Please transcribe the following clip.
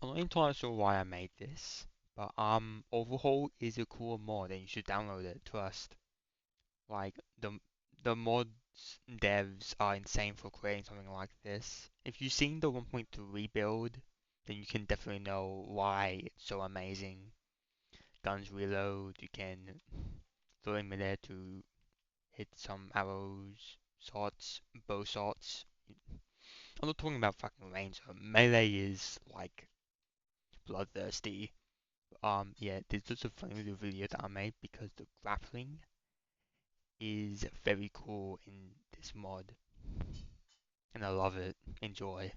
I'm not entirely sure why I made this, but Overhaul is a cool mod and you should download it. Trust. Like the mods devs are insane for creating something like this. If you've seen the 1.3 build, then you can definitely know why it's so amazing. Guns reload, you can throw in midair to hit some arrows, shots, bow shots. I'm not talking about fucking range. Melee is like bloodthirsty. Yeah, there's just a funny little video that I made because the grappling is very cool in this mod, and I love it. Enjoy.